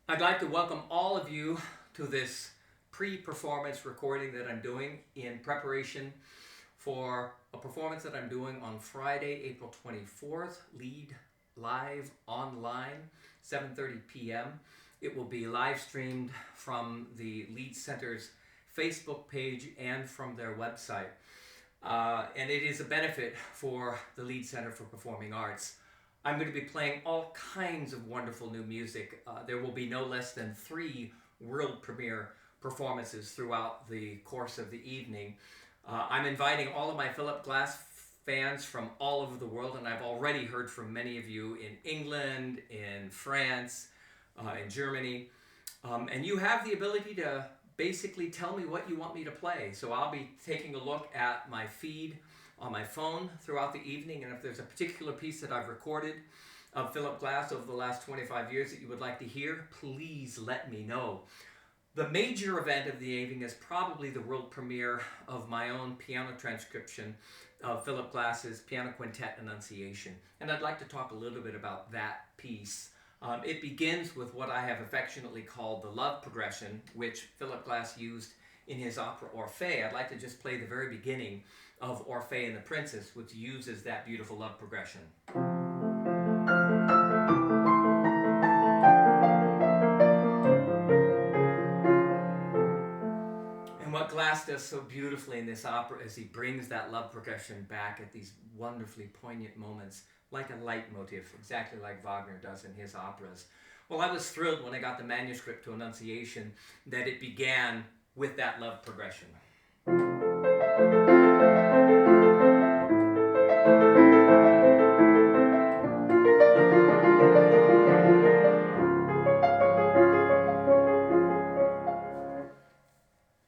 I'd like to welcome all of you to this pre-performance recording that I'm doing in preparation for a performance that I'm doing on Friday, April 24th, Lead Live Online, 7:30 p.m. It will be live streamed from the Lead Center's Facebook page and from their website. And it is a benefit for the Lead Center for Performing Arts. I'm going to be playing all kinds of wonderful new music. There will be no less than 3 world premiere performances throughout the course of the evening. I'm inviting all of my Philip Glass fans from all over the world, and I've already heard from many of you in England, in France, in Germany. And you have the ability to basically tell me what you want me to play. So I'll be taking a look at my feed on my phone throughout the evening, and if there's a particular piece that I've recorded of Philip Glass over the last 25 years that you would like to hear, please let me know. The major event of the evening is probably the world premiere of my own piano transcription of Philip Glass's Piano Quintet Annunciation, and I'd like to talk a little bit about that piece. It begins with what I have affectionately called the love progression, which Philip Glass used in his opera Orphée. I'd like to just play the very beginning of Orphée and the Princess, which uses that beautiful love progression. And what Glass does so beautifully in this opera is he brings that love progression back at these wonderfully poignant moments, like a leitmotif, exactly like Wagner does in his operas. Well, I was thrilled when I got the manuscript to Annunciation that it began with that love progression.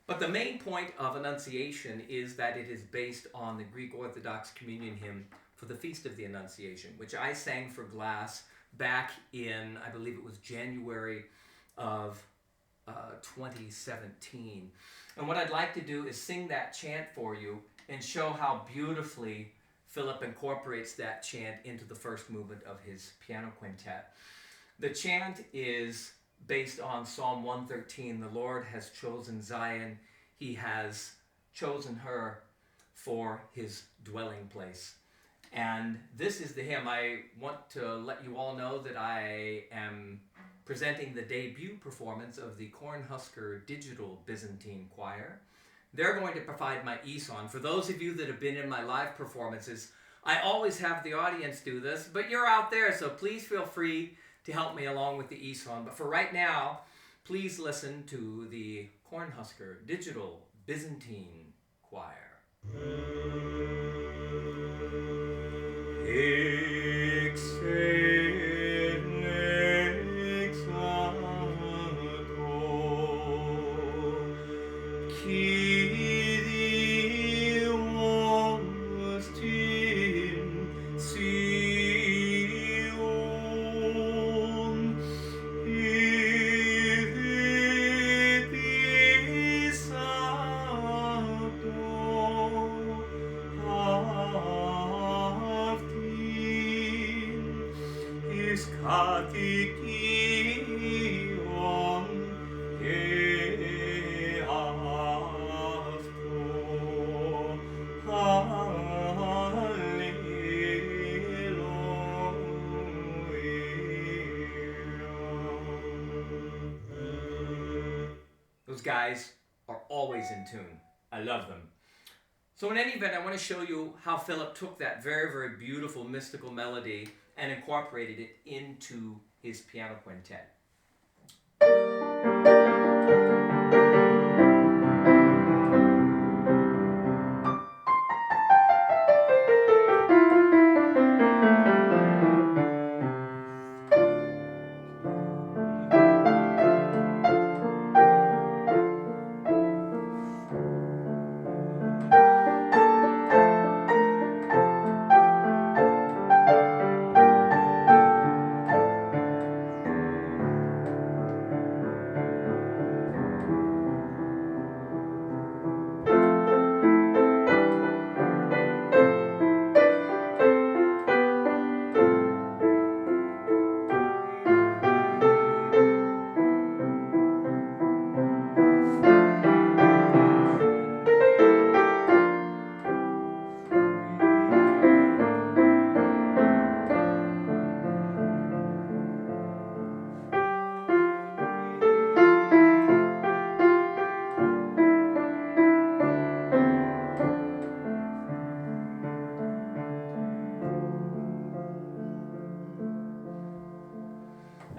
But the main point of Annunciation is that it is based on the Greek Orthodox communion hymn for the Feast of the Annunciation, which I sang for Glass back in, I believe it was January of 2017. And what I'd like to do is sing that chant for you and show how beautifully Philip incorporates that chant into the first movement of his piano quintet. The chant is based on Psalm 113. The Lord has chosen Zion. He has chosen her for his dwelling place. And this is the hymn. I want to let you all know that I am presenting the debut performance of the Cornhusker Digital Byzantine Choir. They're going to provide my ESON. For those of you that have been in my live performances, I always have the audience do this, but you're out there, so please feel free to help me along with the ESON. But for right now, please listen to the Cornhusker Digital Byzantine Choir. Those guys are always in tune. I love them. So in any event, I want to show you how Philip took that very, very beautiful mystical melody and incorporated it into his piano quintet.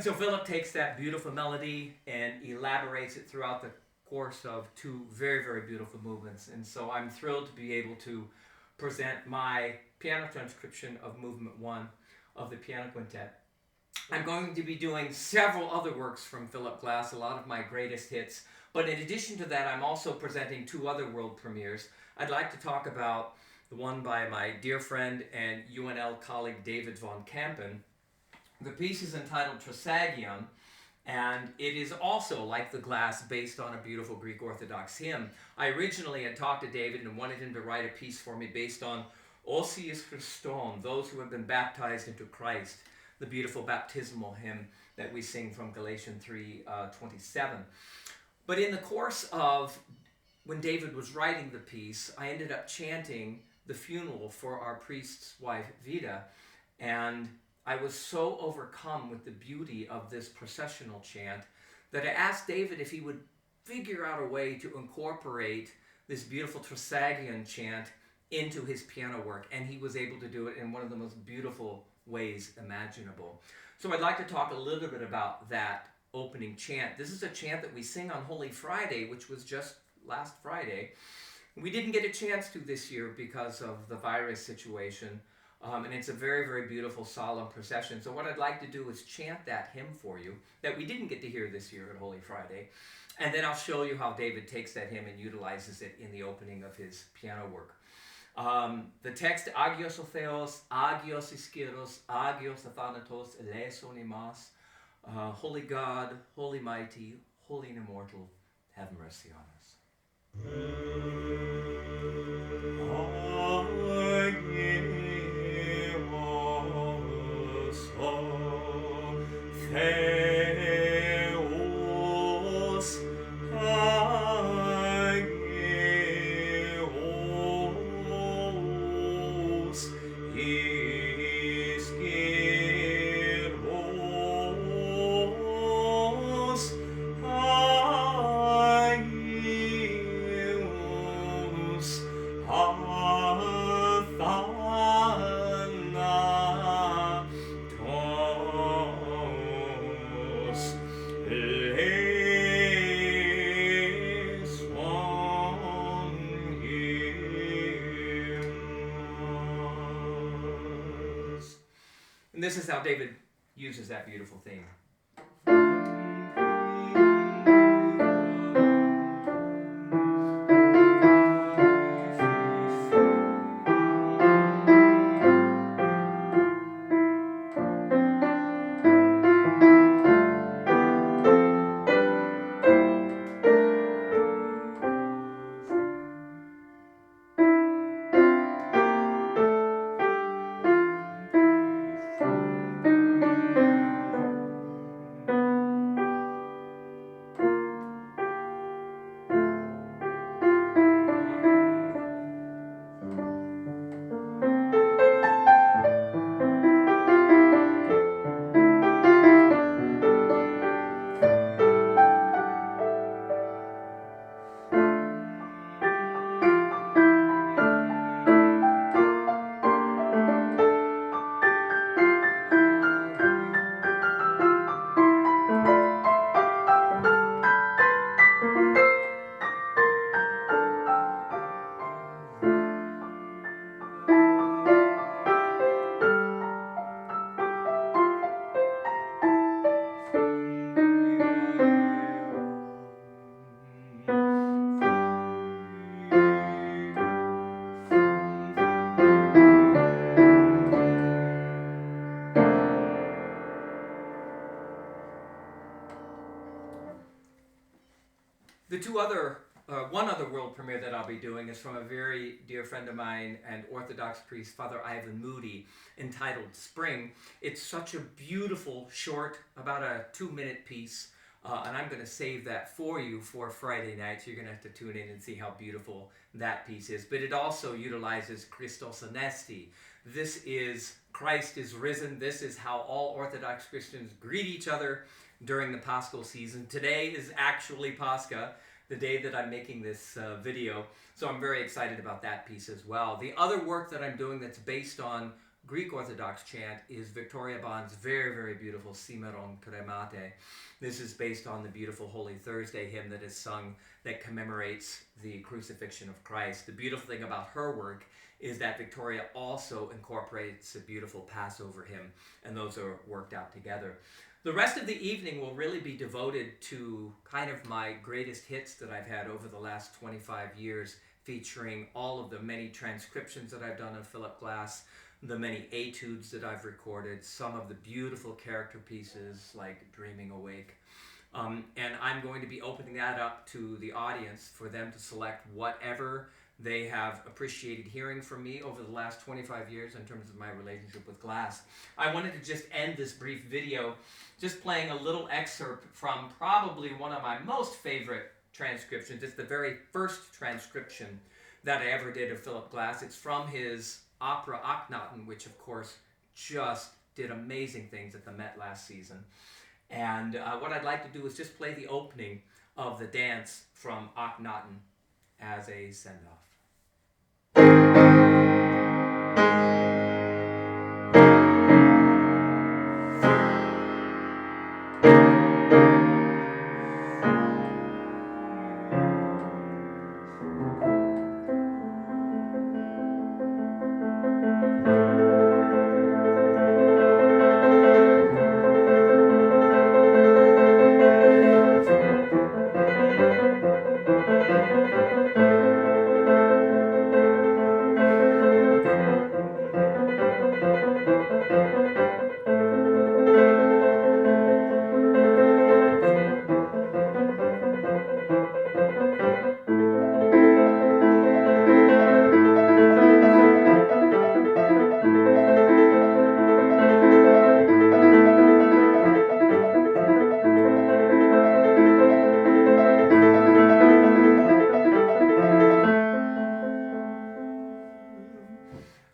And so Philip takes that beautiful melody and elaborates it throughout the course of two very, very beautiful movements. And so I'm thrilled to be able to present my piano transcription of movement 1 of the piano quintet. I'm going to be doing several other works from Philip Glass, a lot of my greatest hits. But in addition to that, I'm also presenting 2 other world premieres. I'd like to talk about the one by my dear friend and UNL colleague David von Kampen. The piece is entitled Trisagion, and it is also, like the Glass, based on a beautiful Greek Orthodox hymn. I originally had talked to David and wanted him to write a piece for me based on Osius Christon, those who have been baptized into Christ, the beautiful baptismal hymn that we sing from Galatians 3:27. But in the course of when David was writing the piece, I ended up chanting the funeral for our priest's wife, Vida, and I was so overcome with the beauty of this processional chant that I asked David if he would figure out a way to incorporate this beautiful Trisagion chant into his piano work, and he was able to do it in one of the most beautiful ways imaginable. So I'd like to talk a little bit about that opening chant. This is a chant that we sing on Holy Friday, which was just last Friday. We didn't get a chance to this year because of the virus situation, and it's a very, very beautiful, solemn procession. So what I'd like to do is chant that hymn for you that we didn't get to hear this year at Holy Friday, and then I'll show you how David takes that hymn and utilizes it in the opening of his piano work. The text, Agios o Theos, Agios Iskiros, Agios Athanatos, Eleison imas, Holy God, Holy Mighty, Holy and Immortal, have mercy on us. And this is how David uses that beautiful theme. One other world premiere that I'll be doing is from a very dear friend of mine and Orthodox priest, Father Ivan Moody, entitled Spring. It's such a beautiful, short, about a 2-minute piece, and I'm going to save that for you for Friday night, so you're going to have to tune in and see how beautiful that piece is. But it also utilizes Christos Anesti. This is Christ is risen. This is how all Orthodox Christians greet each other during the Paschal season. Today is actually Pascha, the day that I'm making this video. So I'm very excited about that piece as well. The other work that I'm doing that's based on Greek Orthodox chant is Victoria Bond's very, very beautiful Simeron Kremate. This is based on the beautiful Holy Thursday hymn that is sung that commemorates the crucifixion of Christ. The beautiful thing about her work is that Victoria also incorporates a beautiful Passover hymn, and those are worked out together. The rest of the evening will really be devoted to kind of my greatest hits that I've had over the last 25 years, featuring all of the many transcriptions that I've done of Philip Glass, the many etudes that I've recorded, some of the beautiful character pieces like Dreaming Awake. And I'm going to be opening that up to the audience for them to select whatever they have appreciated hearing from me over the last 25 years in terms of my relationship with Glass. I wanted to just end this brief video just playing a little excerpt from probably one of my most favorite transcriptions. It's the very first transcription that I ever did of Philip Glass. It's from his opera Akhenaten, which of course just did amazing things at the Met last season. And what I'd like to do is just play the opening of the dance from Akhenaten as a send-off.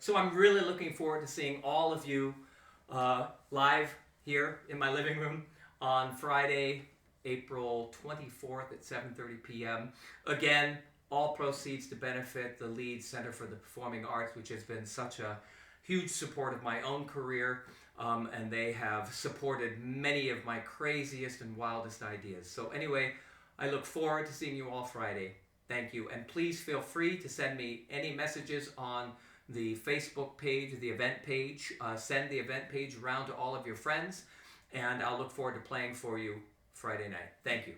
So I'm really looking forward to seeing all of you live here in my living room on Friday, April 24th at 7:30 p.m. Again, all proceeds to benefit the Leeds Center for the Performing Arts, which has been such a huge support of my own career, and they have supported many of my craziest and wildest ideas. So anyway, I look forward to seeing you all Friday. Thank you, and please feel free to send me any messages on the Facebook page, the event page. Send the event page around to all of your friends, and I'll look forward to playing for you Friday night. Thank you.